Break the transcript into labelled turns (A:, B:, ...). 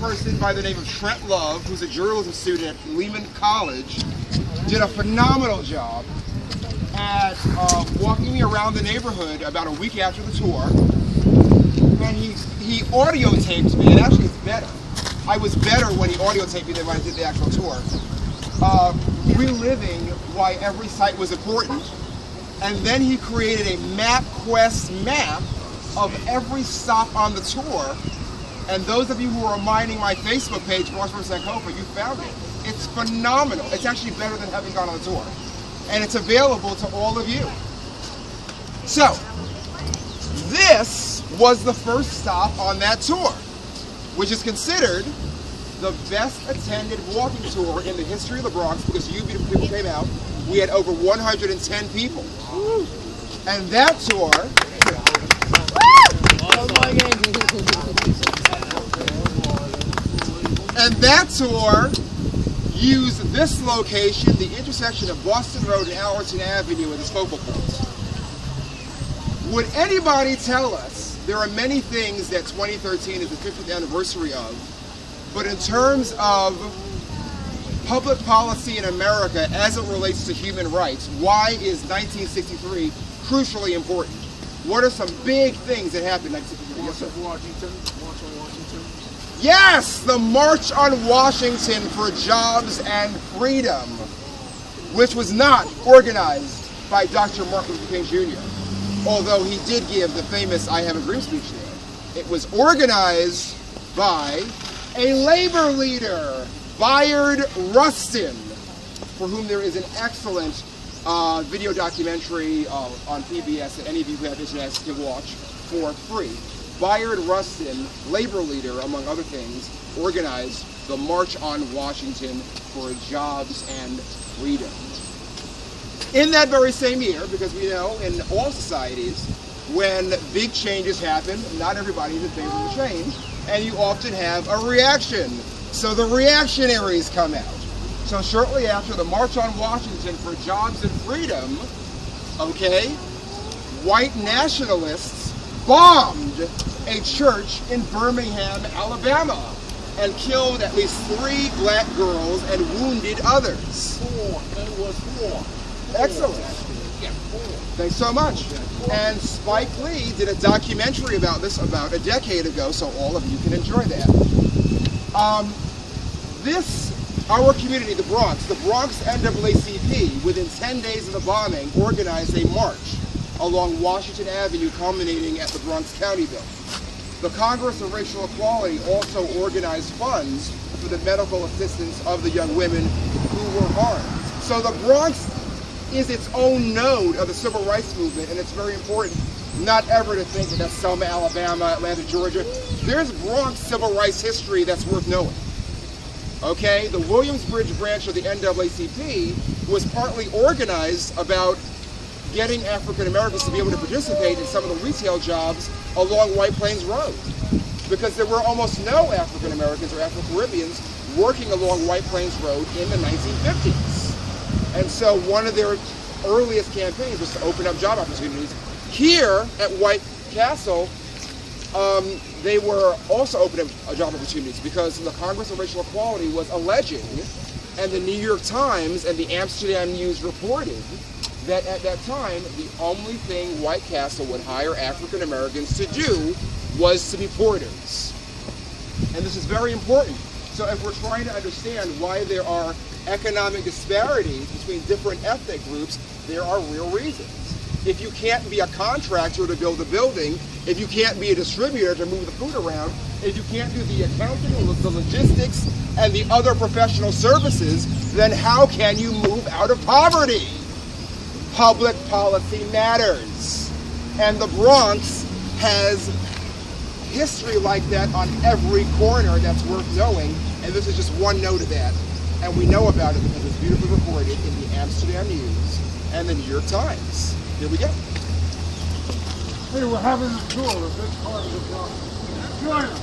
A: person by the name of Trent Love, who's a journalism student at Lehman College, did a phenomenal job at walking me around the neighborhood about a week after the tour. And he audio taped me, and actually it's better. I was better when he audio taped me than when I did the actual tour. Reliving why every site was important. And then he created a MapQuest map of every stop on the tour. And those of you who are mining my Facebook page, Bronx Sankofa, you found it. It's phenomenal. It's actually better than having gone on the tour. And it's available to all of you. So, this was the first stop on that tour, which is considered the best attended walking tour in the history of the Bronx because you beautiful people came out. We had over 110 people. And that tour... And that tour used this location, the intersection of Boston Road and Allerton Avenue, as its focal point. Would anybody tell us there are many things that 2013 is the 50th anniversary of, but in terms of public policy in America as it relates to human rights, why is 1963 crucially important? What are some big things that happened in 1963?
B: March on Washington. March on Washington.
A: Yes, the March on Washington for Jobs and Freedom, which was not organized by Dr. Martin Luther King Jr., although he did give the famous I Have a Dream speech there. It was organized by a labor leader, Bayard Rustin, for whom there is an excellent video documentary on PBS that any of you who have internet can watch for free. Bayard Rustin, labor leader, among other things, organized the March on Washington for Jobs and Freedom. In that very same year, because we know in all societies, when big changes happen, not everybody is in favor of the change, and you often have a reaction. So the reactionaries come out. So shortly after the March on Washington for Jobs and Freedom, okay, white nationalists bombed a church in Birmingham, Alabama, and killed at least 3 black girls and wounded others.
B: 4. It was 4.
A: Excellent.
B: Yeah, 4.
A: Thanks so much. And Spike Lee did a documentary about this about a decade ago, so all of you can enjoy that. Our community, the Bronx NAACP, within 10 days of the bombing, organized a march along Washington Avenue culminating at the Bronx County Building. The Congress of Racial Equality also organized funds for the medical assistance of the young women who were harmed. So the Bronx is its own node of the civil rights movement, and it's very important not ever to think that that's Selma, Alabama, Atlanta, Georgia. There's Bronx civil rights history that's worth knowing. Okay, the Williamsbridge branch of the NAACP was partly organized about getting African Americans to be able to participate in some of the retail jobs along White Plains Road, because there were almost no African Americans or Afro-Caribbeans working along White Plains Road in the 1950s. And so one of their earliest campaigns was to open up job opportunities. Here at White Castle, they were also opening up job opportunities because the Congress of Racial Equality was alleging, and the New York Times and the Amsterdam News reported, that at that time, the only thing White Castle would hire African Americans to do was to be porters. And this is very important. So if we're trying to understand why there are economic disparities between different ethnic groups, there are real reasons. If you can't be a contractor to build a building, if you can't be a distributor to move the food around, if you can't do the accounting, the logistics, and the other professional services, then how can you move out of poverty? Public policy matters. And the Bronx has history like that on every corner that's worth knowing, and this is just one note of that. And we know about it because it's beautifully reported in the Amsterdam News and the New York Times. Here we go.
B: Hey, we're having a tour of this part of the Bronx. Join us.